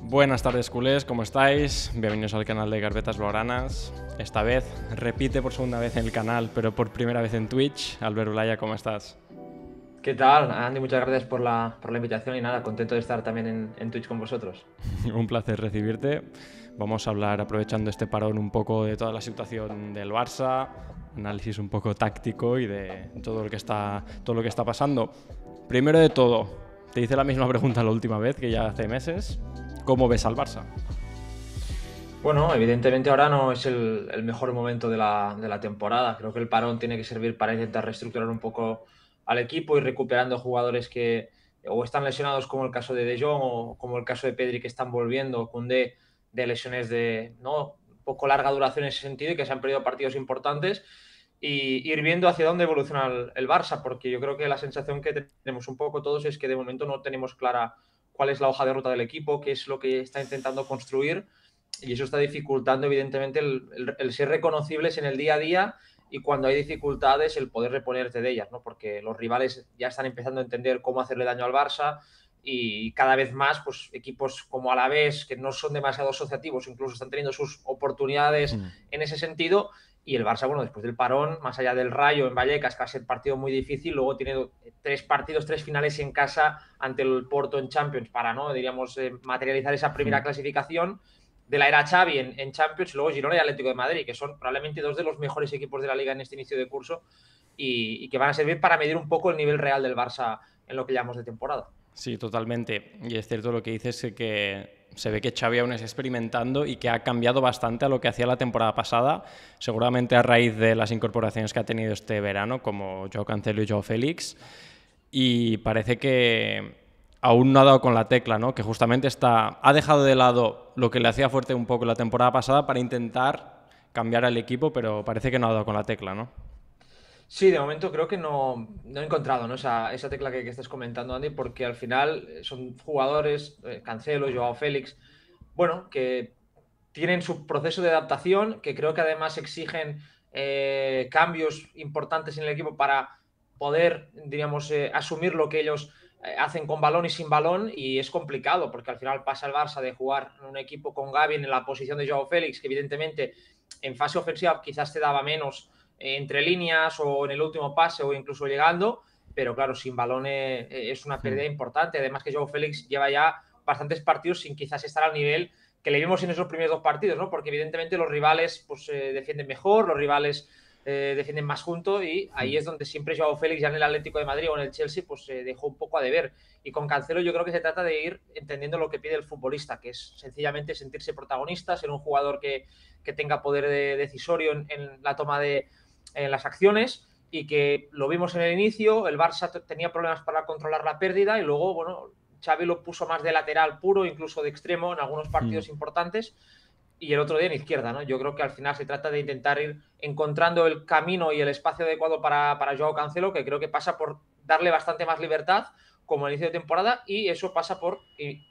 Buenas tardes, culés, ¿cómo estáis? Bienvenidos al canal de Carpetas Blaugranas. Esta vez repite por segunda vez en el canal, pero por primera vez en Twitch. Albert Ulaya, ¿cómo estás? ¿Qué tal, Andy? Muchas gracias por la invitación y nada, contento de estar también en Twitch con vosotros. Un placer recibirte. Vamos a hablar, aprovechando este parón, un poco de toda la situación del Barça, análisis un poco táctico y de todo lo que está pasando. Primero de todo, te hice la misma pregunta la última vez, que ya hace meses. ¿Cómo ves al Barça? Bueno, evidentemente ahora no es el mejor momento de la temporada. Creo que el parón tiene que servir para intentar reestructurar un poco al equipo y recuperando jugadores que o están lesionados, como el caso de De Jong o como el caso de Pedri, que están volviendo, Koundé, de lesiones de un poco larga duración en ese sentido y que se han perdido partidos importantes, y ir viendo hacia dónde evoluciona el Barça, porque yo creo que la sensación que tenemos un poco todos es que de momento no tenemos clara cuál es la hoja de ruta del equipo, qué es lo que está intentando construir, y eso está dificultando evidentemente el ser reconocibles en el día a día, y cuando hay dificultades el poder reponerte de ellas, ¿no? Porque los rivales ya están empezando a entender cómo hacerle daño al Barça, y cada vez más pues equipos como Alavés, que no son demasiado asociativos, incluso están teniendo sus oportunidades en ese sentido. Y el Barça, bueno, después del parón, más allá del Rayo en Vallecas, que va a ser partido muy difícil, luego tiene tres finales en casa ante el Porto en Champions para, ¿no?, diríamos, materializar esa primera clasificación de la era Xavi en Champions, y luego Girona y Atlético de Madrid, que son probablemente dos de los mejores equipos de la liga en este inicio de curso, y que van a servir para medir un poco el nivel real del Barça en lo que llamamos de temporada. Sí, totalmente. Y es cierto lo que dices, que se ve que Xavi aún está experimentando y que ha cambiado bastante a lo que hacía la temporada pasada, seguramente a raíz de las incorporaciones que ha tenido este verano, como Joao Cancelo y Joao Félix. Y parece que aún no ha dado con la tecla, ¿no? Que justamente ha dejado de lado lo que le hacía fuerte un poco la temporada pasada para intentar cambiar al equipo, pero parece que no ha dado con la tecla, ¿no? Sí, de momento creo que no he encontrado, ¿no?, esa tecla que estás comentando, Andy, porque al final son jugadores, Cancelo, Joao Félix, bueno, que tienen su proceso de adaptación, que creo que además exigen cambios importantes en el equipo para poder, diríamos, asumir lo que ellos hacen con balón y sin balón, y es complicado, porque al final pasa el Barça de jugar en un equipo con Gavi en la posición de Joao Félix, que evidentemente en fase ofensiva quizás te daba menos entre líneas o en el último pase o incluso llegando, pero claro, sin balón es una pérdida importante. Además que Joao Félix lleva ya bastantes partidos sin quizás estar al nivel que le vimos en esos primeros dos partidos, ¿no? Porque evidentemente los rivales pues defienden mejor, los rivales defienden más juntos, y ahí es donde siempre Joao Félix, ya en el Atlético de Madrid o en el Chelsea, pues dejó un poco a deber. Y con Cancelo yo creo que se trata de ir entendiendo lo que pide el futbolista, que es sencillamente sentirse protagonista, ser un jugador que tenga poder decisorio en la toma de las acciones, y que lo vimos en el inicio, el Barça tenía problemas para controlar la pérdida, y luego, bueno, Xavi lo puso más de lateral puro, incluso de extremo en algunos partidos importantes, y el otro día en izquierda, ¿no? Yo creo que al final se trata de intentar ir encontrando el camino y el espacio adecuado para Joao Cancelo, que creo que pasa por darle bastante más libertad como el inicio de temporada, y eso pasa por,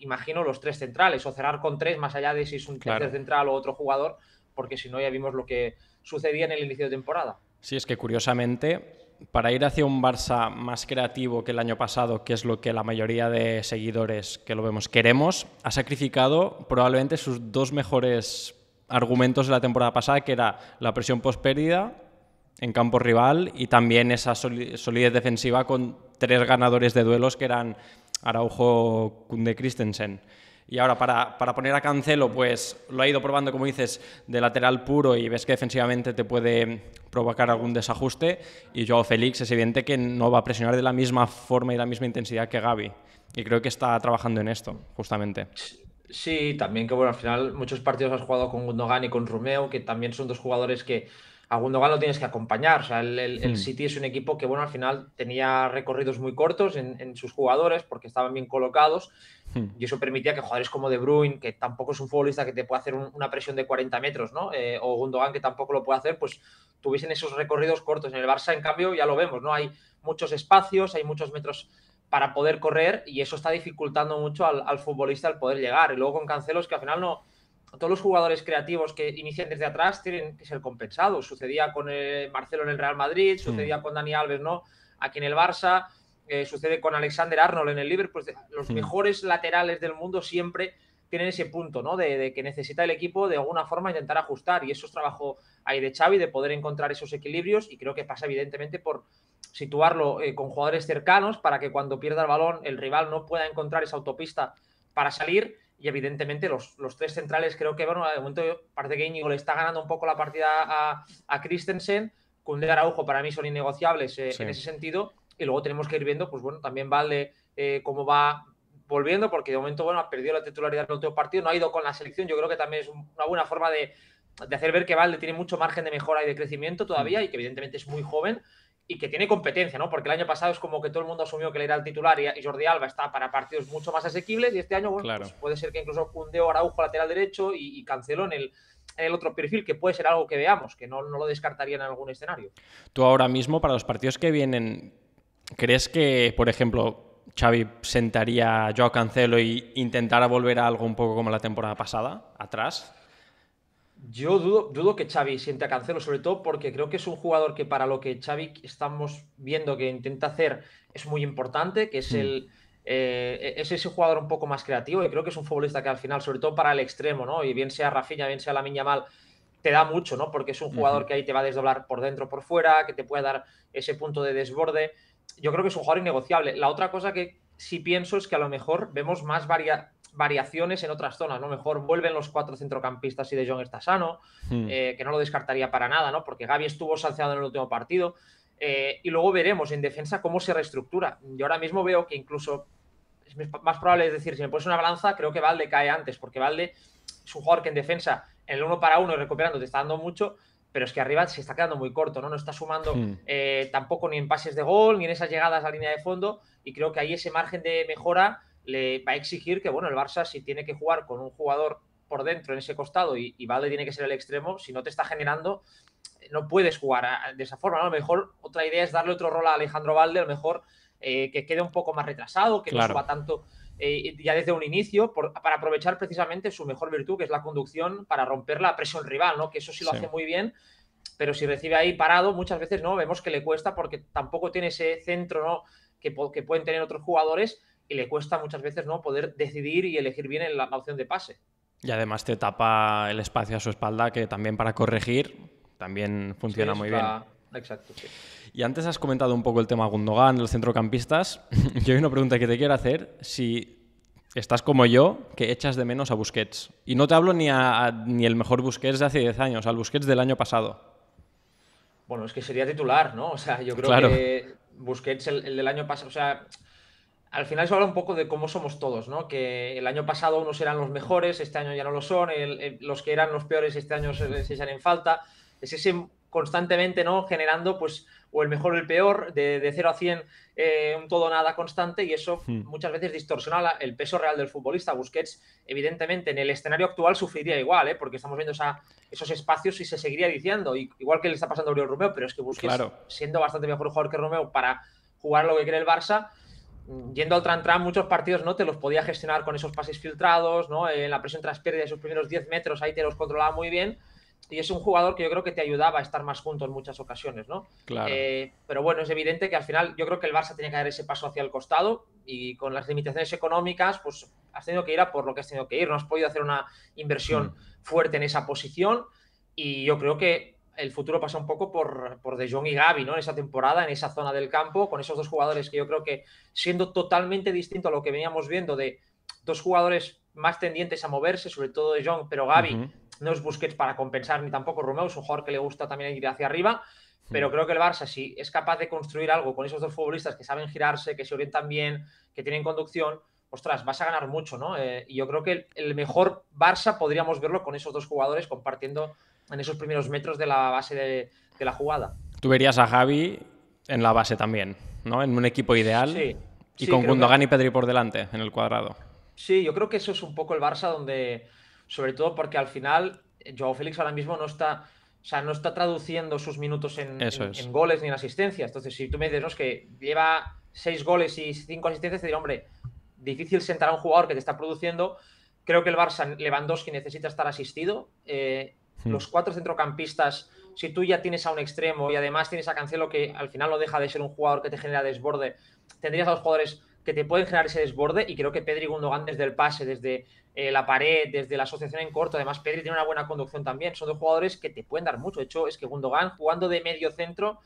imagino, los tres centrales, o cerrar con tres, más allá de si es un tercer Claro. central o otro jugador, porque si no ya vimos lo que sucedía en el inicio de temporada. Sí, es que curiosamente, para ir hacia un Barça más creativo que el año pasado, que es lo que la mayoría de seguidores que lo vemos queremos, ha sacrificado probablemente sus dos mejores argumentos de la temporada pasada, que era la presión post-pérdida en campo rival y también esa solidez defensiva con tres ganadores de duelos que eran Araujo, Koundé, Christensen. Y ahora para poner a Cancelo, pues lo ha ido probando, como dices, de lateral puro, y ves que defensivamente te puede provocar algún desajuste. Y Joao Félix es evidente que no va a presionar de la misma forma y la misma intensidad que Gavi. Y creo que está trabajando en esto, justamente. Sí, también que bueno, al final muchos partidos has jugado con Gundogan y con Romeo, que también son dos jugadores que a Gundogan lo tienes que acompañar. O sea, el City es un equipo que, bueno, al final tenía recorridos muy cortos en sus jugadores porque estaban bien colocados, y eso permitía que jugadores como De Bruyne, que tampoco es un futbolista que te puede hacer una presión de 40 metros, ¿no? O Gundogan, que tampoco lo puede hacer, pues tuviesen esos recorridos cortos. En el Barça, en cambio, ya lo vemos, ¿no? Hay muchos espacios, hay muchos metros para poder correr, y eso está dificultando mucho al futbolista el poder llegar. Y luego con Cancelo es que al final no, todos los jugadores creativos que inician desde atrás tienen que ser compensados. Sucedía con Marcelo en el Real Madrid, sucedía con Dani Alves, ¿no?, aquí en el Barça, sucede con Alexander Arnold en el Liverpool. Los mejores laterales del mundo siempre tienen ese punto, ¿no? De que necesita el equipo de alguna forma intentar ajustar, y eso es trabajo ahí de Xavi, de poder encontrar esos equilibrios, y creo que pasa evidentemente por situarlo con jugadores cercanos para que cuando pierda el balón el rival no pueda encontrar esa autopista para salir. Y evidentemente los tres centrales, creo que, bueno, de momento parece que Íñigo le está ganando un poco la partida a Christensen. Koundé, Araujo para mí son innegociables en ese sentido, y luego tenemos que ir viendo, pues bueno, también Valde cómo va volviendo, porque de momento, bueno, ha perdido la titularidad en el último partido, no ha ido con la selección. Yo creo que también es una buena forma de hacer ver que Valde tiene mucho margen de mejora y de crecimiento todavía, y que evidentemente es muy joven y que tiene competencia, ¿no? Porque el año pasado es como que todo el mundo asumió que él era el titular y Jordi Alba está para partidos mucho más asequibles, y este año, bueno, pues puede ser que incluso Koundé o Araujo lateral derecho y Cancelo en el otro perfil, que puede ser algo que veamos, que no lo descartaría en algún escenario. Tú ahora mismo, para los partidos que vienen, ¿crees que, por ejemplo, Xavi sentaría a Joao Cancelo e intentara volver a algo un poco como la temporada pasada, atrás? Yo dudo que Xavi siente a Cancelo, sobre todo porque creo que es un jugador que para lo que Xavi estamos viendo que intenta hacer es muy importante, que es es ese jugador un poco más creativo, y creo que es un futbolista que al final, sobre todo para el extremo, ¿no? Y bien sea Rafinha, bien sea Lamine Yamal, te da mucho, ¿no? Porque es un jugador que ahí te va a desdoblar por dentro, por fuera, que te puede dar ese punto de desborde. Yo creo que es un jugador innegociable. La otra cosa que sí pienso es que a lo mejor vemos más variaciones en otras zonas, ¿no? Mejor vuelven los 4 centrocampistas y De Jong está sano, que no lo descartaría para nada, ¿no? Porque Gavi estuvo sancionado en el último partido. Y luego veremos en defensa cómo se reestructura. Yo ahora mismo veo que incluso es más probable, es decir, si me pones una balanza, creo que Valde cae antes, porque Valde es un jugador que en defensa, en el 1-para-1 y recuperando, te está dando mucho, pero es que arriba se está quedando muy corto, ¿no? No está sumando tampoco ni en pases de gol, ni en esas llegadas a línea de fondo, y creo que ahí ese margen de mejora le va a exigir que, bueno, el Barça, si tiene que jugar con un jugador por dentro en ese costado y Valde tiene que ser el extremo, si no te está generando, no puedes jugar de esa forma, ¿no? A lo mejor otra idea es darle otro rol a Alejandro Valde, a lo mejor que quede un poco más retrasado, que no suba tanto ya desde un inicio, para aprovechar precisamente su mejor virtud, que es la conducción, para romper la presión rival, ¿no? Que eso sí lo hace muy bien, pero si recibe ahí parado, muchas veces no vemos que le cuesta, porque tampoco tiene ese centro, ¿no? que pueden tener otros jugadores, y le cuesta muchas veces, ¿no? Poder decidir y elegir bien la opción de pase. Y además te tapa el espacio a su espalda, que también para corregir también funciona muy bien. Exacto, sí. Y antes has comentado un poco el tema Gundogan, los centrocampistas. Yo hay una pregunta que te quiero hacer. Si estás como yo, que echas de menos a Busquets. Y no te hablo ni el mejor Busquets de hace 10 años, al Busquets del año pasado. Bueno, es que sería titular, ¿no? O sea, yo creo que Busquets, el del año pasado, o sea, al final se habla un poco de cómo somos todos, ¿no? Que el año pasado unos eran los mejores, este año ya no lo son, los que eran los peores este año se echan en falta. Es ese constantemente, ¿no? Generando, pues, o el mejor o el peor, de 0 a 100, un todo nada constante, y eso muchas veces distorsiona el peso real del futbolista. Busquets, evidentemente, en el escenario actual sufriría igual, porque estamos viendo esos espacios y se seguiría diciendo, igual que le está pasando a Oriol Romeu, pero es que Busquets, siendo bastante mejor jugador que Romeu para jugar lo que quiere el Barça, yendo al tran-tran, muchos partidos no te los podía gestionar con esos pases filtrados, ¿no? En la presión tras pérdida, esos primeros 10 metros, ahí te los controlaba muy bien. Y es un jugador que yo creo que te ayudaba a estar más junto en muchas ocasiones, ¿no? Claro. Pero bueno, es evidente que al final yo creo que el Barça tenía que dar ese paso hacia el costado, y con las limitaciones económicas, pues has tenido que ir a por lo que has tenido que ir. No has podido hacer una inversión fuerte en esa posición, y yo creo que el futuro pasa un poco por De Jong y Gavi, ¿no? En esa temporada, en esa zona del campo, con esos dos jugadores que yo creo que, siendo totalmente distinto a lo que veníamos viendo de dos jugadores más tendientes a moverse, sobre todo De Jong, pero Gavi no es Busquets para compensar, ni tampoco Romeu, es un jugador que le gusta también ir hacia arriba, pero creo que el Barça, si es capaz de construir algo con esos dos futbolistas que saben girarse, que se orientan bien, que tienen conducción, ostras, vas a ganar mucho, ¿no? Y yo creo que el mejor Barça podríamos verlo con esos dos jugadores compartiendo en esos primeros metros de la base de la jugada. Tú verías a Gavi en la base también, ¿no? En un equipo ideal, y con Gundogan y Pedri por delante, en el cuadrado. Sí, yo creo que eso es un poco el Barça donde, sobre todo porque al final Joao Félix ahora mismo no está traduciendo sus minutos en goles ni en asistencias. Entonces, si tú me dices, ¿no?, es que lleva 6 goles y 5 asistencias, te diré, hombre, difícil sentar a un jugador que te está produciendo. Creo que el Barça, Lewandowski necesita estar asistido. Los 4 centrocampistas, si tú ya tienes a un extremo y además tienes a Cancelo, que al final no deja de ser un jugador que te genera desborde, tendrías a los jugadores que te pueden generar ese desborde, y creo que Pedri y Gundogan desde el pase, desde la pared, desde la asociación en corto, además Pedri tiene una buena conducción también, son dos jugadores que te pueden dar mucho. De hecho, es que Gundogan jugando de medio centro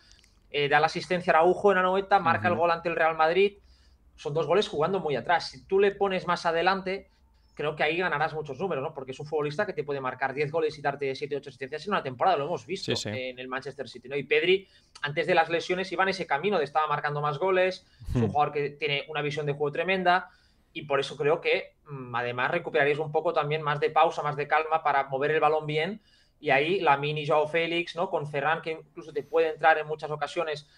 da la asistencia a Araujo en la noveta, marca el gol ante el Real Madrid, son dos goles jugando muy atrás. Si tú le pones más adelante, creo que ahí ganarás muchos números, ¿no? Porque es un futbolista que te puede marcar 10 goles y darte 7, 8 asistencias en una temporada, lo hemos visto en el Manchester City, ¿no? Y Pedri, antes de las lesiones, iba en ese camino de estaba marcando más goles, es un jugador que tiene una visión de juego tremenda, y por eso creo que además recuperarías un poco también más de pausa, más de calma para mover el balón bien, y ahí Lamine y Joao Félix, ¿no? Con Ferran, que incluso te puede entrar en muchas ocasiones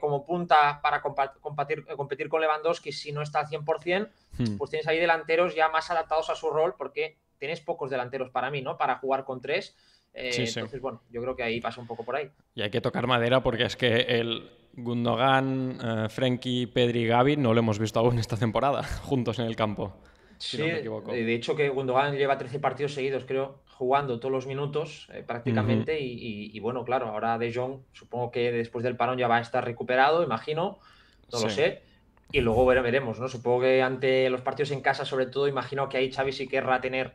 como punta para competir con Lewandowski si no está al 100%, pues tienes ahí delanteros ya más adaptados a su rol, porque tienes pocos delanteros para mí, ¿no? Para jugar con 3. Entonces, bueno, yo creo que ahí pasa un poco por ahí. Y hay que tocar madera porque es que el Gundogan, Frenkie, Pedri y Gavi no lo hemos visto aún esta temporada juntos en el campo. Sí, si no me equivoco. De hecho que Gundogan lleva 13 partidos seguidos, creo, jugando todos los minutos prácticamente, y bueno, claro, ahora De Jong supongo que después del parón ya va a estar recuperado, imagino, no lo sé, y luego veremos, ¿no? Supongo que ante los partidos en casa, sobre todo, imagino que ahí Xavi sí querrá tener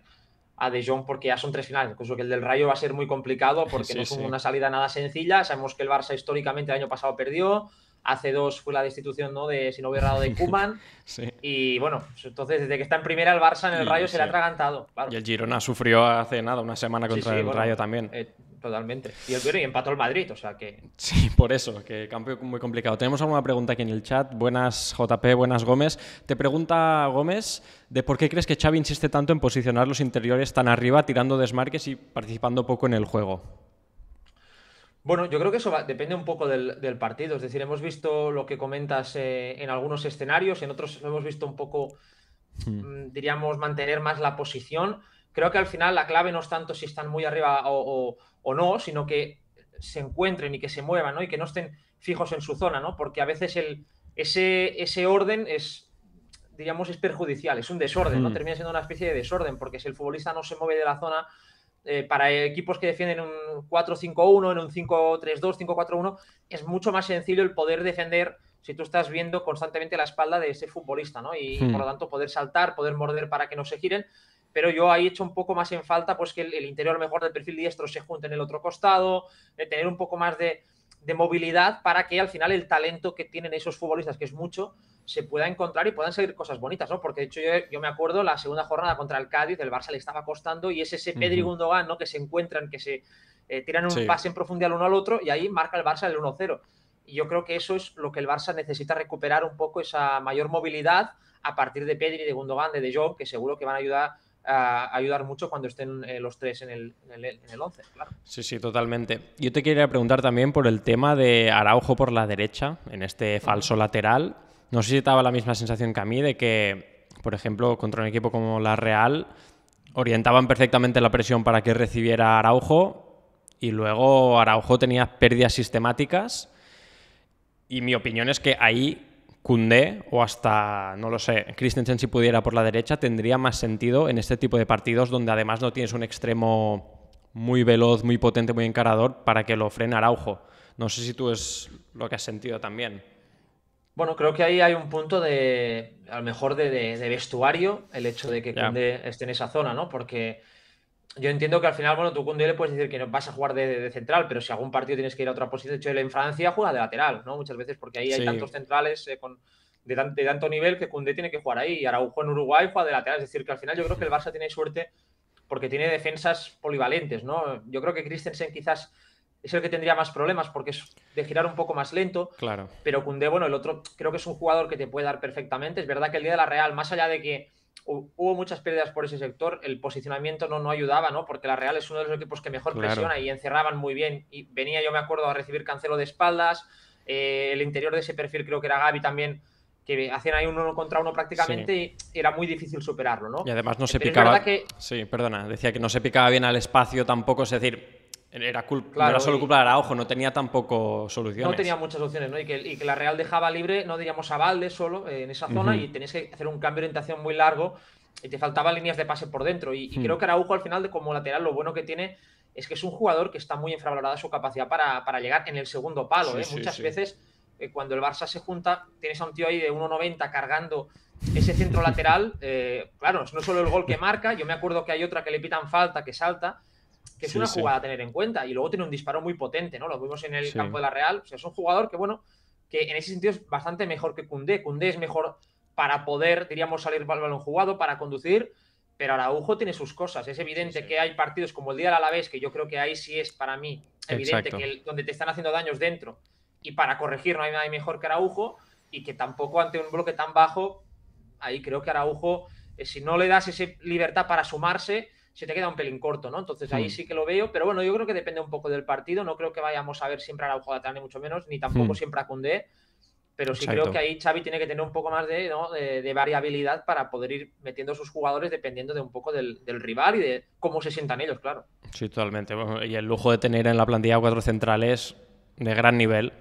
a De Jong, porque ya son 3 finales, incluso que el del Rayo va a ser muy complicado porque no es una salida nada sencilla. Sabemos que el Barça históricamente el año pasado perdió, hace 2 fue la destitución, ¿no? De, si no hubiera dado, de Koeman. Y bueno, entonces desde que está en primera el Barça en el Rayo se le ha atragantado, claro. Y el Girona sufrió hace nada, una semana contra el Rayo también. Totalmente. Y empató el Madrid, o sea que... Sí, por eso, que cambio muy complicado. Tenemos alguna pregunta aquí en el chat. Buenas JP, buenas Gómez. Te pregunta Gómez de por qué crees que Xavi insiste tanto en posicionar los interiores tan arriba, tirando desmarques y participando poco en el juego. Bueno, yo creo que eso depende un poco del partido. Es decir, hemos visto lo que comentas en algunos escenarios, en otros lo hemos visto un poco, diríamos, mantener más la posición. Creo que al final la clave no es tanto si están muy arriba o no, sino que se encuentren y que se muevan, ¿no? Y que no estén fijos en su zona, ¿no? Porque a veces ese orden es, diríamos, es perjudicial, es un desorden, ¿no? Termina siendo una especie de desorden, porque si el futbolista no se mueve de la zona, para equipos que defienden un 4-5-1, en un 5-3-2, 5-4-1, es mucho más sencillo el poder defender si tú estás viendo constantemente la espalda de ese futbolista, ¿no? Y por lo tanto poder saltar, poder morder para que no se giren. Pero yo ahí he hecho un poco más en falta pues que el interior mejor del perfil diestro se junte en el otro costado, de tener un poco más de movilidad para que al final el talento que tienen esos futbolistas, que es mucho, se pueda encontrar y puedan salir cosas bonitas, ¿no? Porque de hecho yo me acuerdo la segunda jornada contra el Cádiz, el Barça le estaba costando, y es ese Pedri y Gundogan, ¿no? Que se encuentran, que se tiran un pase en profundidad el uno al otro, y ahí marca el Barça el 1-0. Y yo creo que eso es lo que el Barça necesita, recuperar un poco esa mayor movilidad a partir de Pedri, de Gundogan, de Jong, que seguro que van a ayudar mucho cuando estén los tres en el 11, claro. Sí, totalmente. Yo te quería preguntar también por el tema de Araujo por la derecha, en este falso lateral. No sé si te daba la misma sensación que a mí de que, por ejemplo, contra un equipo como la Real, orientaban perfectamente la presión para que recibiera Araujo, y luego Araujo tenía pérdidas sistemáticas, y mi opinión es que ahí Koundé o hasta, no lo sé, Christensen, si pudiera por la derecha, tendría más sentido en este tipo de partidos donde además no tienes un extremo muy veloz, muy potente, muy encarador para que lo frene Araujo. No sé si tú es lo que has sentido también. Bueno, creo que ahí hay un punto de, a lo mejor, de vestuario, el hecho de que Koundé esté en esa zona, ¿no? Porque yo entiendo que al final, bueno, tú Koundé le puedes decir que no vas a jugar de central, pero si algún partido tienes que ir a otra posición, de hecho él en Francia juega de lateral, ¿no? Muchas veces, porque ahí hay tantos centrales de tanto nivel que Koundé tiene que jugar ahí, y Araujo en Uruguay juega de lateral. Es decir, que al final yo creo que el Barça tiene suerte porque tiene defensas polivalentes, ¿no? Yo creo que Christensen quizás es el que tendría más problemas porque es de girar un poco más lento. Claro. Pero Koundé, bueno, el otro creo que es un jugador que te puede dar perfectamente. Es verdad que el día de la Real, más allá de que hubo muchas pérdidas por ese sector, el posicionamiento no ayudaba, ¿no? Porque la Real es uno de los equipos que mejor presiona y encerraban muy bien. Y venía, yo me acuerdo, a recibir Cancelo de espaldas. El interior de ese perfil creo que era Gavi también, que hacían ahí un 1 contra 1 prácticamente, y era muy difícil superarlo, ¿no? Y además no se picaba... Sí, perdona, decía que no se picaba bien al espacio tampoco, es decir... no era solo culpa de Araujo, no tenía tampoco soluciones. No tenía muchas opciones, ¿no? Y que la Real dejaba libre, no diríamos a Valde solo en esa zona, y tenías que hacer un cambio de orientación muy largo y te faltaban líneas de pase por dentro. Y creo que Araujo al final, como lateral, lo bueno que tiene es que es un jugador que está muy infravalorada su capacidad para llegar en el segundo palo. Muchas veces cuando el Barça se junta, tienes a un tío ahí de 1,90 cargando ese centro lateral. Claro, no solo el gol que marca, yo me acuerdo que hay otra que le pitan falta, que salta, que es una jugada a tener en cuenta, y luego tiene un disparo muy potente, ¿no? Lo vimos en el campo de la Real. O sea, es un jugador que, bueno, que en ese sentido es bastante mejor que Koundé. Koundé es mejor para poder, diríamos, salir al balón jugado, para conducir, pero Araujo tiene sus cosas. Es evidente que hay partidos como el día del Alavés, que yo creo que ahí sí es para mí evidente que donde te están haciendo daños dentro, y para corregir no hay nada mejor que Araujo, y que tampoco ante un bloque tan bajo, ahí creo que Araujo, si no le das esa libertad para sumarse, se te queda un pelín corto, ¿no? Entonces ahí sí que lo veo, pero bueno, yo creo que depende un poco del partido. No creo que vayamos a ver siempre a Araujo de atrás, ni mucho menos, ni tampoco siempre a Koundé, pero sí creo que ahí Xavi tiene que tener un poco más de variabilidad para poder ir metiendo a sus jugadores dependiendo de un poco del rival y de cómo se sientan ellos, claro. Sí, totalmente. Bueno, y el lujo de tener en la plantilla 4 centrales de gran nivel,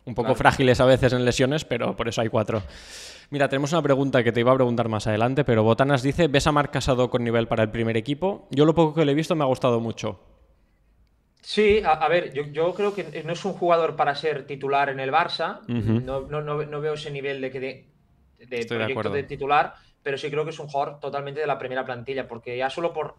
un poco frágiles a veces en lesiones, pero por eso hay 4. Mira, tenemos una pregunta que te iba a preguntar más adelante, pero Botanas dice, ¿ves a Marc Casado con nivel para el primer equipo? Yo lo poco que le he visto me ha gustado mucho. Sí, a ver, yo creo que no es un jugador para ser titular en el Barça. No veo ese nivel de proyecto de titular, pero sí creo que es un jugador totalmente de la primera plantilla, porque ya solo por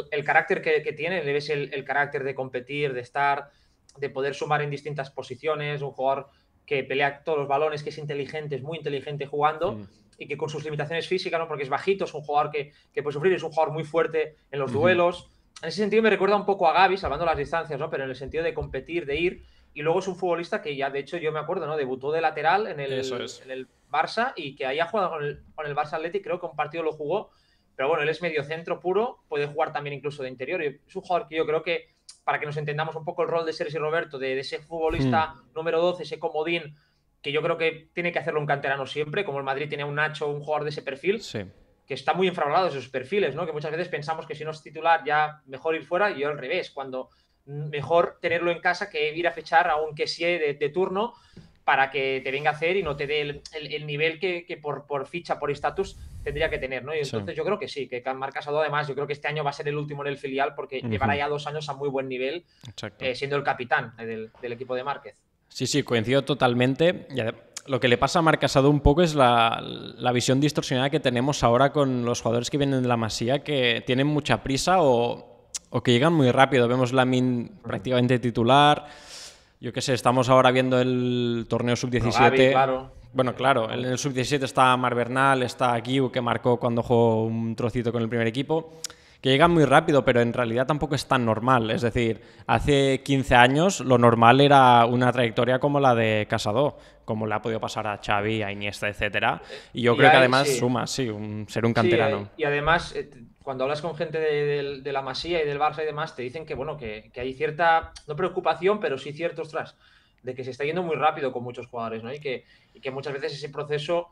el carácter que tiene, le ves el carácter de competir, de estar, de poder sumar en distintas posiciones, un jugador que pelea todos los balones, que es inteligente, es muy inteligente jugando, y que con sus limitaciones físicas, ¿no? Porque es bajito, es un jugador que puede sufrir, es un jugador muy fuerte en los duelos. En ese sentido me recuerda un poco a Gavi, salvando las distancias, ¿no? Pero en el sentido de competir, de ir. Y luego es un futbolista que ya, de hecho, yo me acuerdo, ¿no? Debutó de lateral en el Barça, y que ahí ha jugado con el Barça Athletic, creo que un partido lo jugó. Pero bueno, él es medio centro puro, puede jugar también incluso de interior. Y es un jugador que yo creo que, para que nos entendamos un poco el rol de Sergi Roberto, de ese futbolista número 12, ese comodín, que yo creo que tiene que hacerlo un canterano siempre, como el Madrid tiene a un Nacho, un jugador de ese perfil. Sí. Que está muy infravalorado esos perfiles, ¿no? Que muchas veces pensamos que si no es titular ya mejor ir fuera, y yo al revés, cuando mejor tenerlo en casa que ir a fichar a un Kessié de turno para que te venga a hacer y no te dé el nivel que por ficha, por estatus tendría que tener, ¿no? Y entonces yo creo que sí, que Marc Casado, además, yo creo que este año va a ser el último en el filial, porque llevará ya 2 años a muy buen nivel, siendo el capitán del equipo de Márquez. Sí, coincido totalmente. Lo que le pasa a Marc Casado un poco es la visión distorsionada que tenemos ahora con los jugadores que vienen de la Masía, que tienen mucha prisa o que llegan muy rápido. Vemos Lamine prácticamente titular. Yo qué sé, estamos ahora viendo el torneo sub-17. Gavi, claro. Bueno, claro, en el sub-17 está Marc Bernal, está Guiu, que marcó cuando jugó un trocito con el primer equipo, que llegan muy rápido, pero en realidad tampoco es tan normal. Es decir, hace 15 años lo normal era una trayectoria como la de Casado, como le ha podido pasar a Xavi, a Iniesta, etcétera. Y yo creo que además suma, ser un canterano. Y además, cuando hablas con gente de la Masía y del Barça y demás, te dicen que, bueno, que hay cierta, no preocupación, pero sí cierto, ostras, de que se está yendo muy rápido con muchos jugadores, ¿no? Y que muchas veces ese proceso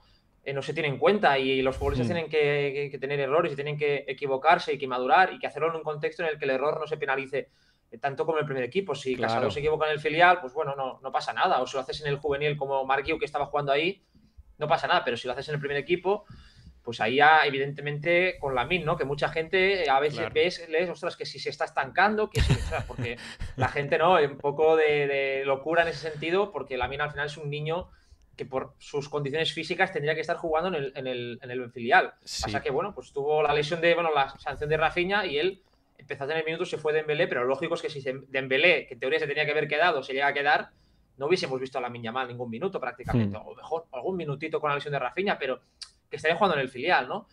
no se tiene en cuenta, y los futbolistas tienen que tener errores y tienen que equivocarse y que madurar, y que hacerlo en un contexto en el que el error no se penalice tanto como el primer equipo. Si Casado se equivoca en el filial, pues bueno, no pasa nada. O si lo haces en el juvenil como Marc Guiu, que estaba jugando ahí, no pasa nada. Pero si lo haces en el primer equipo, pues ahí ya, evidentemente, con Lamine, ¿no? Que mucha gente a veces lees, ostras, que si se está estancando, que si, ostras, porque la gente, ¿no? Un poco de locura en ese sentido, porque Lamine al final es un niño que por sus condiciones físicas tendría que estar jugando en el filial. Pasa que, bueno, pues tuvo la lesión la sanción de Rafinha, y él empezó a tener minutos, se fue Dembélé, pero lo lógico es que si Dembélé, que en teoría se tenía que haber quedado, se llega a quedar, no hubiésemos visto a Lamine Yamal ningún minuto prácticamente, o mejor, algún minutito con la lesión de Rafinha, pero que estaría jugando en el filial, ¿no?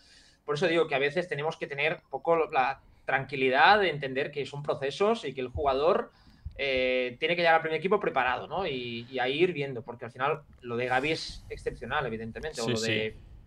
Por eso digo que a veces tenemos que tener un poco la tranquilidad de entender que son procesos y que el jugador tiene que llegar al primer equipo preparado, ¿no? Y ahí ir viendo, porque al final lo de Gavi es excepcional, evidentemente.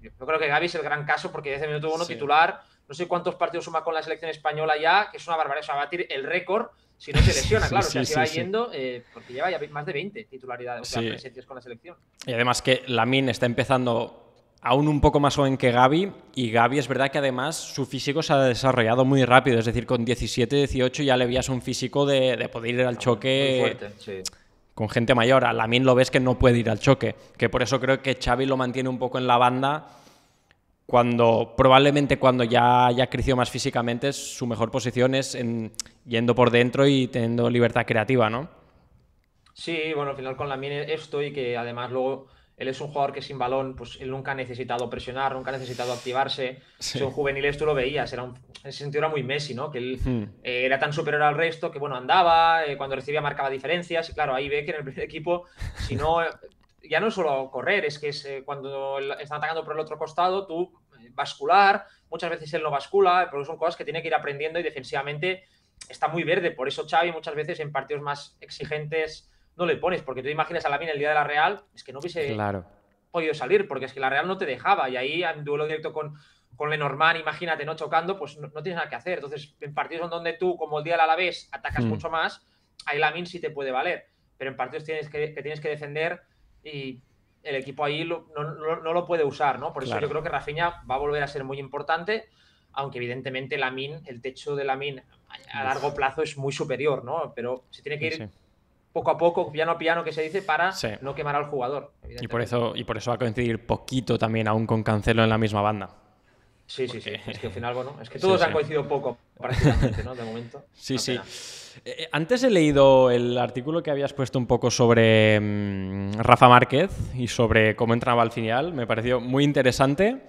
Yo creo que Gavi es el gran caso, porque desde el minuto 1 titular, no sé cuántos partidos suma con la selección española ya, que es una barbaridad. O sea, va a batir el récord si no se lesiona, claro. O sea, se va yendo, porque lleva ya más de 20 titularidades, o sea, presencias con la selección. Y además que Lamine está empezando aún un poco más joven que Gavi, y Gavi es verdad que además su físico se ha desarrollado muy rápido. Es decir, con 17, 18 ya le veías un físico de poder ir al choque muy fuerte, con gente mayor. A Lamine lo ves que no puede ir al choque, que por eso creo que Xavi lo mantiene un poco en la banda, probablemente cuando ya haya crecido más físicamente, su mejor posición es yendo por dentro y teniendo libertad creativa, ¿no? Sí, bueno, al final con Lamine esto y que además luego él es un jugador que sin balón, pues él nunca ha necesitado presionar, nunca ha necesitado activarse. Sí. Son juveniles, tú lo veías, en ese sentido era muy Messi, ¿no? Que él Hmm. era tan superior al resto que, bueno, andaba, cuando recibía marcaba diferencias y claro, ahí ve que en el primer equipo, si no, ya no es solo correr, es que es cuando están atacando por el otro costado, tú bascular, muchas veces él no bascula, pero son cosas que tiene que ir aprendiendo y defensivamente está muy verde, por eso Xavi muchas veces en partidos más exigentes no le pones, porque tú imaginas a Lamine el día de la Real, es que no hubiese Claro. podido salir, porque es que la Real no te dejaba, y ahí en duelo directo con Lenormand, imagínate, no chocando, pues no tienes nada que hacer. Entonces, en partidos donde tú, como el día del Alavés, atacas Hmm. mucho más, ahí Lamine sí te puede valer, pero en partidos tienes que defender y el equipo ahí no lo puede usar, ¿no? Por eso yo Claro. creo que Rafinha va a volver a ser muy importante, aunque evidentemente Lamine, el techo de Lamine a Uf. largo plazo es muy superior, ¿no? Pero se tiene que Sí, sí. ir poco a poco, piano a piano, que se dice, para Sí. no quemar al jugador, evidentemente. Y por eso va a coincidir poquito también aún con Cancelo en la misma banda. Sí, sí, Porque sí. Es que al final, bueno, es que sí, todos sí. han coincidido poco prácticamente, ¿no? De momento. Sí, Una sí. pena. Antes he leído el artículo que habías puesto un poco sobre Rafa Márquez y sobre cómo entraba al filial. Me pareció muy interesante.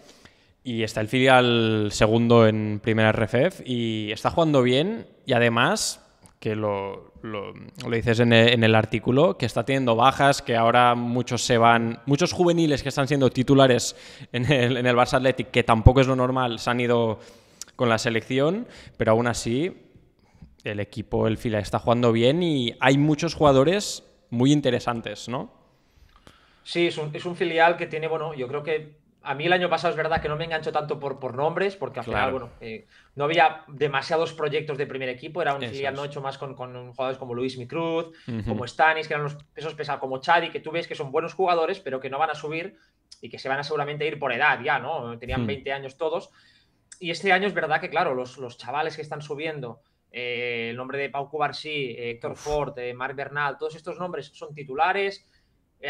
Y está el filial segundo en primera RFF y está jugando bien. Y además, que lo dices en el artículo, que está teniendo bajas, que ahora muchos se van. Muchos juveniles que están siendo titulares en el Barça Athletic, que tampoco es lo normal, se han ido con la selección, pero aún así el equipo, el fila está jugando bien y hay muchos jugadores muy interesantes, ¿no? Sí, es un filial que tiene, bueno, yo creo que a mí el año pasado es verdad que no me engancho tanto por nombres, porque al final, Claro, bueno, no había demasiados proyectos de primer equipo, era un eso filial no es. hecho más con jugadores como Luis Micruz, Ujú. como Stanis, que eran los pesos pesados, como Chadi, que tú ves que son buenos jugadores, pero que no van a subir y que se van a seguramente ir por edad ya, ¿no? Tenían Hmm. 20 años todos. Y este año es verdad que, claro, los chavales que están subiendo, el nombre de Pau Cubarsí, Héctor Uf, Ford, Marc Bernal, todos estos nombres son titulares,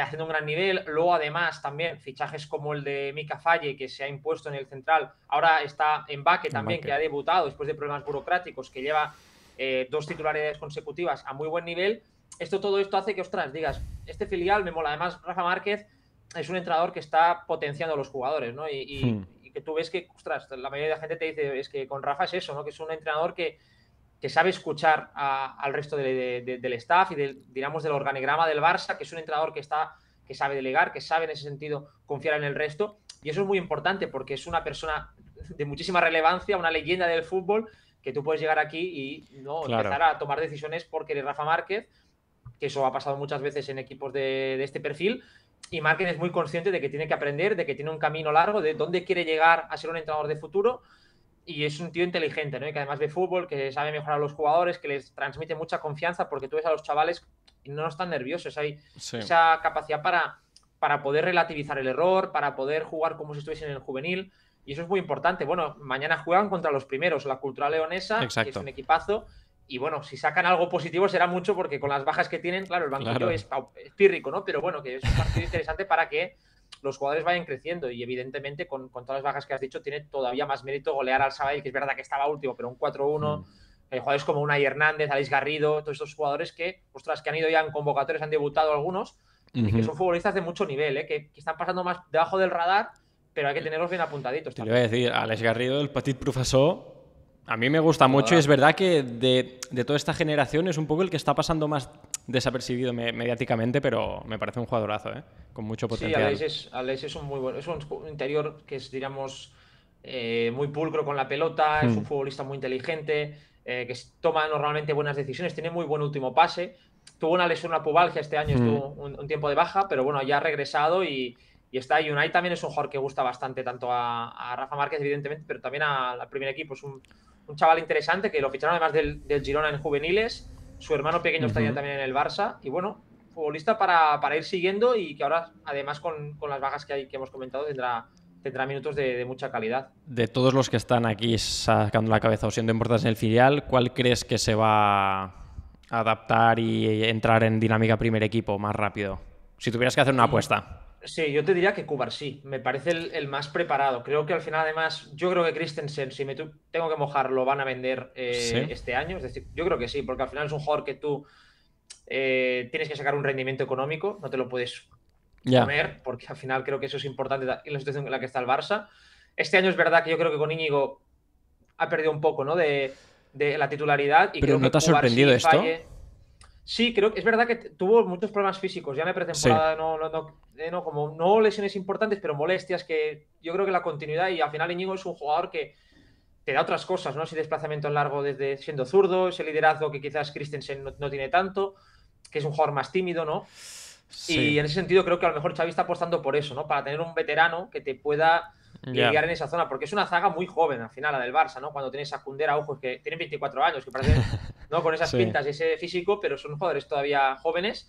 haciendo un gran nivel. Luego, además, también fichajes como el de Mika Falle, que se ha impuesto en el central. Ahora está Mbacké en también, que banque. ha debutado después de problemas burocráticos, que lleva 2 titularidades consecutivas a muy buen nivel. Todo esto hace que, ostras, digas, este filial me mola. Además, Rafa Márquez es un entrenador que está potenciando a los jugadores, ¿no? Hmm. Y que tú ves que, ostras, la mayoría de la gente te dice, es que con Rafa es eso, ¿no? Que es un entrenador que sabe escuchar al resto del staff y digamos, del organigrama del Barça, que es un entrenador que sabe delegar, que sabe en ese sentido confiar en el resto. Y eso es muy importante porque es una persona de muchísima relevancia, una leyenda del fútbol, que tú puedes llegar aquí y no Claro, empezar a tomar decisiones porque eres Rafa Márquez, que eso ha pasado muchas veces en equipos de este perfil. Y Márquez es muy consciente de que tiene que aprender, de que tiene un camino largo, de dónde quiere llegar a ser un entrenador de futuro, y es un tío inteligente, ¿no? Y que además ve fútbol, que sabe mejorar a los jugadores, que les transmite mucha confianza, porque tú ves a los chavales y no están nerviosos, hay sí. esa capacidad para poder relativizar el error, para poder jugar como si estuviesen en el juvenil, y eso es muy importante. Bueno, mañana juegan contra los primeros, la Cultural Leonesa, que es Exacto. un equipazo, y bueno, si sacan algo positivo será mucho, porque con las bajas que tienen, claro, el banquillo Claro. es pírrico, ¿no? Pero bueno, que es un partido interesante para que los jugadores vayan creciendo y evidentemente con todas las bajas que has dicho tiene todavía más mérito golear al Sabadell, que es verdad que estaba último, pero un 4-1, Hmm. jugadores como Unai Hernández, Alex Garrido, todos estos jugadores que, ostras, que han ido ya en convocatorias, han debutado algunos y que Ujú. son futbolistas de mucho nivel, que están pasando más debajo del radar, pero hay que tenerlos bien apuntaditos Te lo iba a también. decir, Alex Garrido, el Petit Professor, a mí me gusta mucho y es Jugadorazo. verdad que de toda esta generación es un poco el que está pasando más desapercibido mediáticamente, pero me parece un jugadorazo, ¿eh? Con mucho Sí, potencial. Alex es un muy bueno, es un interior que es, diríamos, muy pulcro con la pelota, es un Hmm. futbolista muy inteligente, toma normalmente buenas decisiones, tiene muy buen último pase. Tuvo una lesión, una pubalgia este año, Hmm. estuvo un tiempo de baja, pero bueno, ya ha regresado y está. Y Unai también es un jugador que gusta bastante, tanto a Rafa Márquez, evidentemente, pero también al primer equipo. Es un chaval interesante que lo ficharon además del Girona en juveniles. Su hermano pequeño está ya Ujú. también en el Barça. Y bueno, futbolista para ir siguiendo y que ahora, además, con las bajas que hemos comentado, tendrá minutos de mucha calidad. De todos los que están aquí sacando la cabeza o siendo importantes en el filial, ¿cuál crees que se va a adaptar y entrar en dinámica primer equipo más rápido? Si tuvieras que hacer una Y apuesta. sí, yo te diría que Cubarsí, me parece el más preparado. Creo que al final, además, yo creo que Christensen, si tengo que mojar, lo van a vender Sí. este año. Es decir, yo creo que sí, porque al final es un jugador que tú tienes que sacar un rendimiento económico, no te lo puedes Ya. comer, porque al final creo que eso es importante en la situación en la que está el Barça. Este año es verdad que yo creo que con Íñigo ha perdido un poco, ¿no? de la titularidad y ¿Pero creo no que te ha sorprendido Cubarsí esto? falle. Sí, creo que es verdad que tuvo muchos problemas físicos. Ya en la Sí, pretemporada como no lesiones importantes, pero molestias que yo creo que la continuidad y al final Íñigo es un jugador que te da otras cosas, ¿no? Ese desplazamiento en largo desde siendo zurdo, ese liderazgo que quizás Christensen no tiene tanto, que es un jugador más tímido, ¿no? sí, Y en ese sentido creo que a lo mejor Xavi está apostando por eso, ¿no? Para tener un veterano que te pueda ya. guiar en esa zona, porque es una zaga muy joven al final, la del Barça, ¿no? Cuando tienes a Koundé, ojos que tienen 24 años, que parecen, ¿no? Con esas Sí. pintas y ese físico, pero son jugadores todavía jóvenes.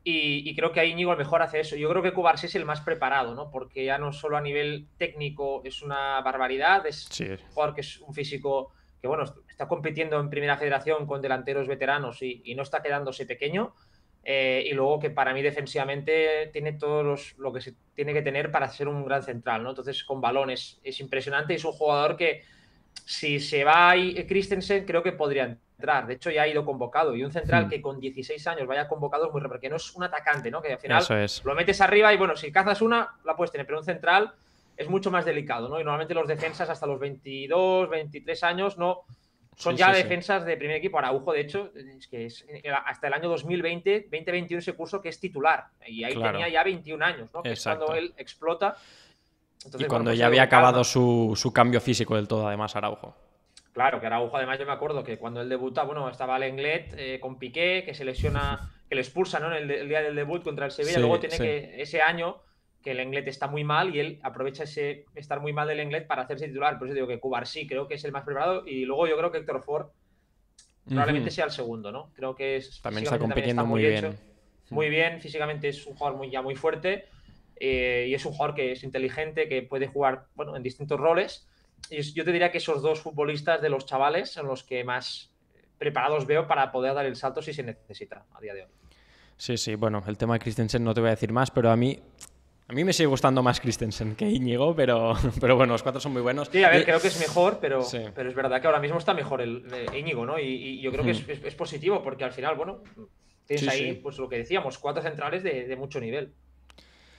Y creo que ahí Íñigo el mejor hace eso. Yo creo que Cubarsí es el más preparado, ¿no? Porque ya no solo a nivel técnico es una barbaridad, es Sí. un jugador que es un físico que, bueno, está compitiendo en primera federación con delanteros veteranos y no está quedándose pequeño. Y luego que para mí defensivamente tiene lo que se tiene que tener para ser un gran central, ¿no? Entonces con balones es impresionante y es un jugador que si se va ahí Christensen creo que podría entrar. De hecho ya ha ido convocado y un central Hmm. que con 16 años vaya convocado es muy raro, porque no es un atacante, ¿no? Que al final Eso es. lo metes arriba y bueno, si cazas una la puedes tener, pero un central es mucho más delicado, ¿no? Y normalmente los defensas hasta los 22, 23 años no son Sí, ya sí, sí. defensas de primer equipo. Araujo, de hecho, es que hasta el año 2020, 2021 ese curso que es titular. Y ahí Claro. tenía ya 21 años, ¿no? Que es cuando Exacto. él explota. Y Entonces, bueno, cuando pues ya yo digo había con acabado calma. su cambio físico del todo, además, Araujo. Claro, que Araujo, además, yo me acuerdo que cuando él debuta, bueno, estaba Lenglet con Piqué, que se lesiona, que le expulsa, ¿no? El día del debut contra el Sevilla. Luego Sí, tiene sí. que, ese año, que el Lenglet está muy mal y él aprovecha ese estar muy mal del Lenglet para hacerse titular. Por eso digo que Cubarsí creo que es el más preparado. Y luego yo creo que Héctor Ford probablemente Ujú. sea el segundo, ¿no? Creo que También está físicamente también está compitiendo muy muy hecho, bien. muy bien. Físicamente es un jugador ya muy fuerte y es un jugador que es inteligente, que puede jugar, bueno, en distintos roles. Y yo te diría que esos dos futbolistas de los chavales son los que más preparados veo para poder dar el salto si se necesita a día de hoy. Sí, sí. Bueno, el tema de Christensen no te voy a decir más, pero a mí me sigue gustando más Christensen que Íñigo, pero bueno, los cuatro son muy buenos. Sí, a ver, creo que es mejor, Sí. pero es verdad que ahora mismo está mejor el Íñigo, ¿no? Y yo creo que Hmm. es positivo porque al final, bueno, tienes Sí, ahí, sí. pues lo que decíamos, cuatro centrales de mucho nivel.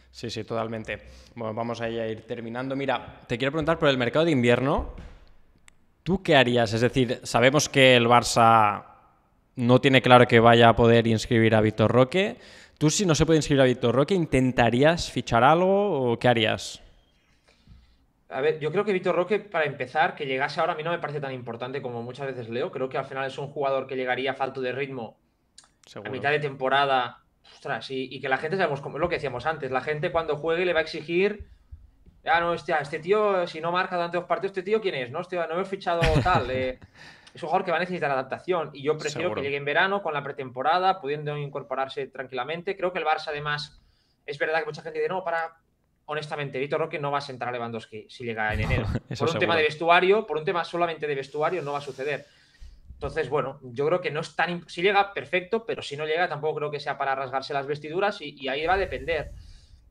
Sí, sí, totalmente. Bueno, vamos a ir terminando. Mira, te quiero preguntar por el mercado de invierno. ¿Tú qué harías? Es decir, sabemos que el Barça no tiene claro que vaya a poder inscribir a Víctor Roque. ¿Tú, si no se puede inscribir a Víctor Roque, intentarías fichar algo o qué harías? A ver, yo creo que Vitor Roque, para empezar, que llegase ahora a mí no me parece tan importante como muchas veces leo. Creo que al final es un jugador que llegaría falto de ritmo a Seguro. mitad de temporada. Ostras, y que la gente, sabemos, como es lo que decíamos antes, la gente cuando juegue le va a exigir, ah, no, este tío, si no marca durante dos partidos, este tío, ¿quién es? No, no hemos fichado tal. Es un jugador que va a necesitar adaptación y yo prefiero que Seguro. llegue en verano con la pretemporada, pudiendo incorporarse tranquilamente. Creo que el Barça, además, es verdad que mucha gente dice, no, honestamente, Vitor Roque no va a sentar a Lewandowski si llega en enero. Eso Por un tema de seguro. vestuario, por un tema solamente de vestuario, no va a suceder. Entonces, bueno, yo creo que no es tan. Si llega, perfecto, pero si no llega, tampoco creo que sea para rasgarse las vestiduras y ahí va a depender.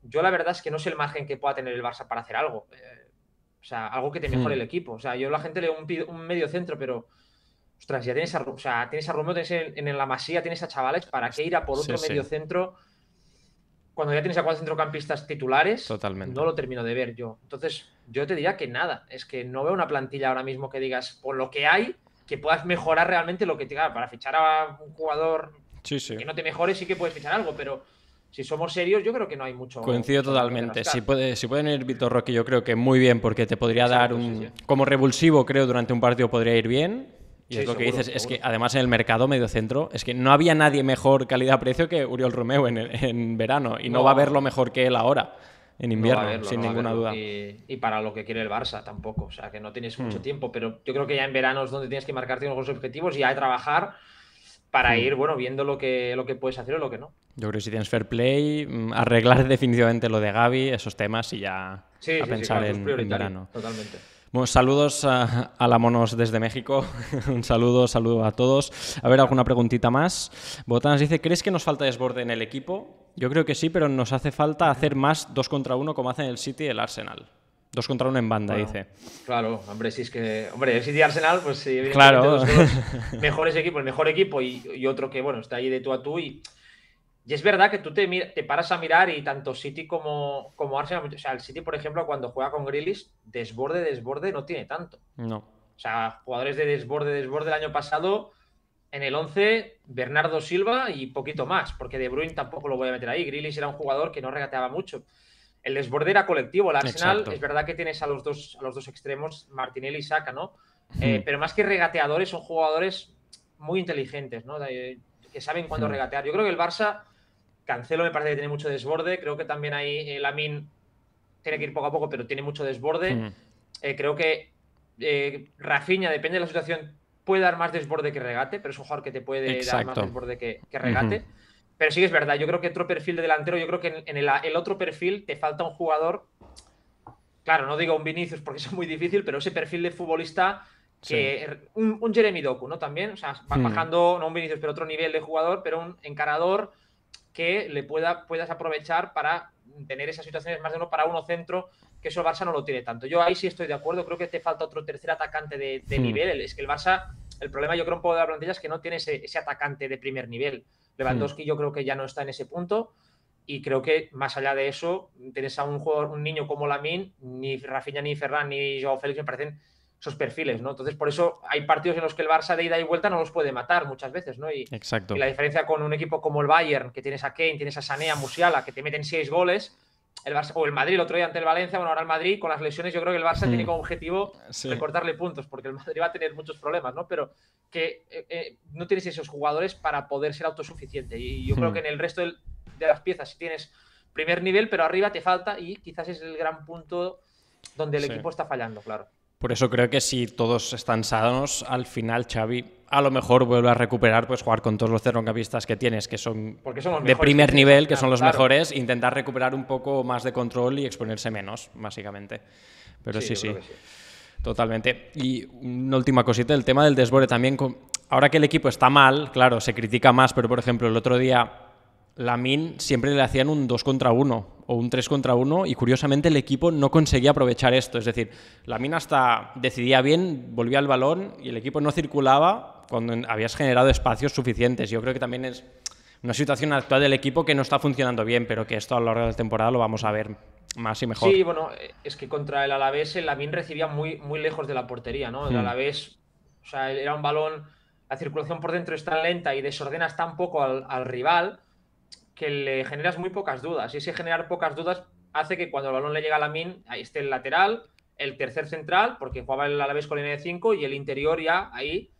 Yo la verdad es que no sé el margen que pueda tener el Barça para hacer algo. O sea, algo que te mejore Hmm. el equipo. O sea, yo la gente le un medio centro, pero. Ostras, ya tienes tienes a Romeo, tienes en la Masía, tienes a chavales. ¿Para qué ir a por Sí, otro sí. medio centro cuando ya tienes a cuatro centrocampistas titulares? No Totalmente. lo termino de ver yo. Entonces, yo te diría que nada. Es que no veo una plantilla ahora mismo que digas, por lo que hay, que puedas mejorar realmente lo que te. Para fichar a un jugador Sí, sí. que no te mejore, sí que puedes fichar algo, pero si somos serios, yo creo que no hay Coincido mucho más donde totalmente. Si rascar. pueden ir Víctor Roque, yo creo que muy bien, porque te podría dar Exacto, sí, sí. un. Como revulsivo, creo, durante un partido podría ir bien. Y es Sí, lo que seguro, dices, es que seguro. además en el mercado medio centro, es que no había nadie mejor calidad-precio que Uriol Romeu en verano. Y no va a No, haberlo mejor que él ahora, en no va a invierno, verlo, sin no va a ninguna verlo. duda. Y para lo que quiere el Barça tampoco. O sea, que no tienes Hmm. mucho tiempo, pero yo creo que ya en verano es donde tienes que marcarte unos objetivos y ya de trabajar para Hmm. ir, bueno, viendo lo que puedes hacer o lo que no. Yo creo que si tienes fair play, arreglar definitivamente lo de Gavi, esos temas y ya Sí, a sí, sí, pensar claro, eso es en prioritario, verano. totalmente. Bueno, saludos a la Monos desde México. Un saludo a todos. A ver, alguna preguntita más. Botanas dice, ¿crees que nos falta desborde en el equipo? Yo creo que sí, pero nos hace falta hacer más 2 contra 1 como hacen el City y el Arsenal. 2 contra 1 en banda, Bueno, dice. claro, hombre, si es que. Hombre, el City y Arsenal, pues sí, evidentemente Claro. los dos mejores equipos, el mejor equipo y otro que, bueno, está ahí de tú a tú. Y es verdad que tú te paras a mirar y tanto City como Arsenal, o sea, el City, por ejemplo, cuando juega con Grealish, desborde, no tiene tanto. No. O sea, jugadores de desborde el año pasado, en el 11, Bernardo Silva y poquito más, porque De Bruyne tampoco lo voy a meter ahí. Grealish era un jugador que no regateaba mucho. El desborde era colectivo. El Arsenal, Exacto. es verdad que tienes a los dos extremos, Martinelli y Saka, ¿no? Pero más que regateadores, son jugadores muy inteligentes, ¿no? Que saben cuándo regatear. Yo creo que el Barça, Cancelo me parece que tiene mucho desborde. Creo que también ahí Lamine tiene que ir poco a poco, pero tiene mucho desborde. Creo que Rafinha, depende de la situación, puede dar más desborde que regate, pero es un jugador que te puede dar más desborde que regate. Pero sí que es verdad, yo creo que otro perfil de delantero, yo creo que en el otro perfil te falta un jugador, claro, no digo un Vinicius porque es muy difícil, pero ese perfil de futbolista que un Jeremy Doku, ¿no? También, o sea, bajando, no un Vinicius, pero otro nivel de jugador, pero un encarador que le puedas aprovechar para tener esas situaciones más de uno para uno centro, que eso el Barça no lo tiene tanto. Yo ahí sí estoy de acuerdo, creo que te falta otro tercer atacante de nivel. Es que el Barça, el problema yo creo un poco de la plantilla es que no tiene ese atacante de primer nivel. Lewandowski yo creo que ya no está en ese punto y creo que más allá de eso tienes a un jugador, un niño como Lamine, ni Rafinha, ni Ferran, ni Joao Félix me parecen esos perfiles, ¿no? Entonces por eso hay partidos en los que el Barça de ida y vuelta no los puede matar muchas veces, ¿no? Exacto. Y la diferencia con un equipo como el Bayern, que tienes a Kane, tienes a Sané, a Musiala, que te meten 6 goles, el Barça, o el Madrid el otro día ante el Valencia, bueno, ahora el Madrid con las lesiones yo creo que el Barça tiene como objetivo recortarle puntos, porque el Madrid va a tener muchos problemas, ¿no? Pero que no tienes esos jugadores para poder ser autosuficiente. Y yo creo que en el resto de las piezas sí tienes primer nivel, pero arriba te falta y quizás es el gran punto donde el equipo está fallando, claro. Por eso creo que si todos están sanos, al final Xavi a lo mejor vuelve a recuperar, pues jugar con todos los centrocampistas que tienes, que son de primer nivel, que son los mejores, e intentar recuperar un poco más de control y exponerse menos, básicamente. Pero sí. Totalmente. Y una última cosita, el tema del desborde también. Ahora que el equipo está mal, claro, se critica más, pero por ejemplo el otro día Lamine siempre le hacían un 2 contra 1 o un 3 contra 1 y curiosamente el equipo no conseguía aprovechar esto. Es decir, Lamine hasta decidía bien, volvía al balón y el equipo no circulaba cuando habías generado espacios suficientes. Yo creo que también es una situación actual del equipo que no está funcionando bien, pero que esto a lo largo de la temporada lo vamos a ver más y mejor. Sí, bueno, es que contra el Alavés el Lamine recibía muy, muy lejos de la portería, ¿no? El Alavés, o sea, era un balón, la circulación por dentro es tan lenta y desordenas tan poco al rival que le generas muy pocas dudas. Y ese generar pocas dudas hace que cuando el balón le llega a Lamine, ahí esté el lateral, el tercer central, porque jugaba el Alavés con línea de 5, y el interior ya ahí,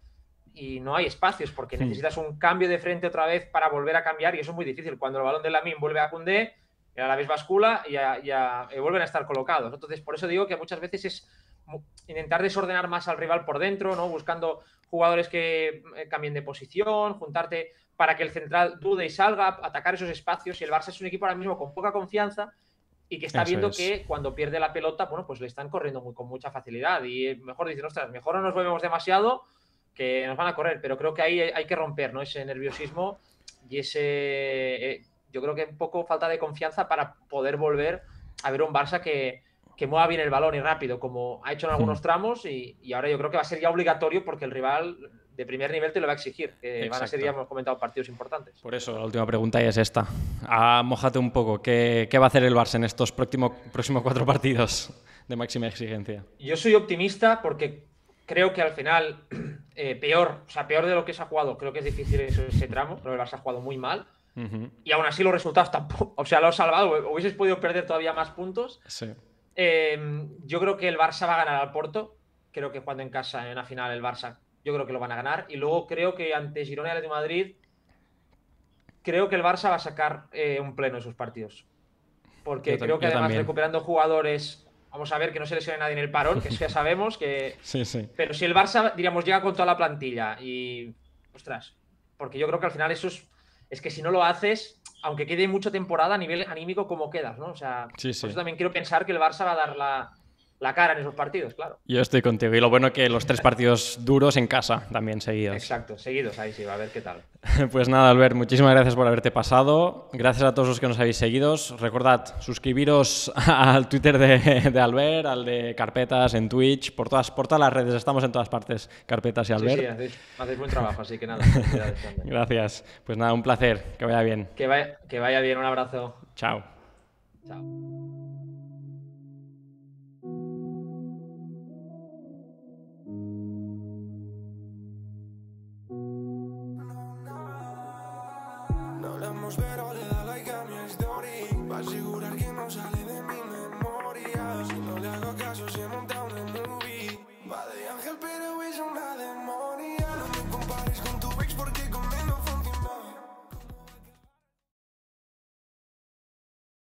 y no hay espacios, porque necesitas un cambio de frente otra vez para volver a cambiar, y eso es muy difícil. Cuando el balón de Lamine vuelve a Koundé, el Alavés bascula y ya vuelven a estar colocados. Entonces, por eso digo que muchas veces es intentar desordenar más al rival por dentro, ¿no? Buscando jugadores que cambien de posición, juntarte para que el central dude y salga, atacar esos espacios. Y el Barça es un equipo ahora mismo con poca confianza y que está viendo que cuando pierde la pelota, bueno, pues le están corriendo con mucha facilidad. Y mejor dicen, ostras, mejor no nos movemos demasiado que nos van a correr. Pero creo que ahí hay que romper, ¿no? Ese nerviosismo y ese... yo creo que un poco falta de confianza para poder volver a ver un Barça que mueva bien el balón y rápido, como ha hecho en algunos tramos, y ahora yo creo que va a ser ya obligatorio porque el rival de primer nivel te lo va a exigir, que van a ser, ya hemos comentado, partidos importantes. Por eso, la última pregunta es esta. Mójate un poco. ¿Qué va a hacer el Barça en estos próximos 4 partidos de máxima exigencia? Yo soy optimista porque creo que al final, peor de lo que se ha jugado, creo que es difícil ese tramo, pero el Barça ha jugado muy mal. Y aún así los resultados tampoco, o sea, lo has salvado, hubieses podido perder todavía más puntos. Sí. Yo creo que el Barça va a ganar al Porto, creo que jugando en casa en una final el Barça, yo creo que lo van a ganar, y luego creo que ante Girona y Atlético de Madrid, creo que el Barça va a sacar un pleno de sus partidos, porque creo que además recuperando jugadores, vamos a ver que no se lesione nadie en el parón, que eso ya sabemos que... Sí. Pero si el Barça, diríamos, llega con toda la plantilla y... Ostras, porque yo creo que al final eso es que si no lo haces, aunque quede mucha temporada a nivel anímico, ¿cómo quedas, no? O sea, por eso también quiero pensar que el Barça va a dar la la cara en esos partidos, claro. Yo estoy contigo. Y lo bueno que los 3 partidos duros en casa también seguidos. Exacto, seguidos, ahí sí, va a ver qué tal. Pues nada, Albert, muchísimas gracias por haberte pasado. Gracias a todos los que nos habéis seguido. Recordad, suscribiros al Twitter de Albert, al de Carpetas, en Twitch, por todas las redes. Estamos en todas partes, Carpetas y Albert. Sí, hacéis buen trabajo, así que nada. Gracias. Pues nada, un placer. Que vaya bien. Que vaya bien, un abrazo. Chao. Chao. Pero le da like a mi story, va a asegurar que no sale de mi memoria. Si no le hago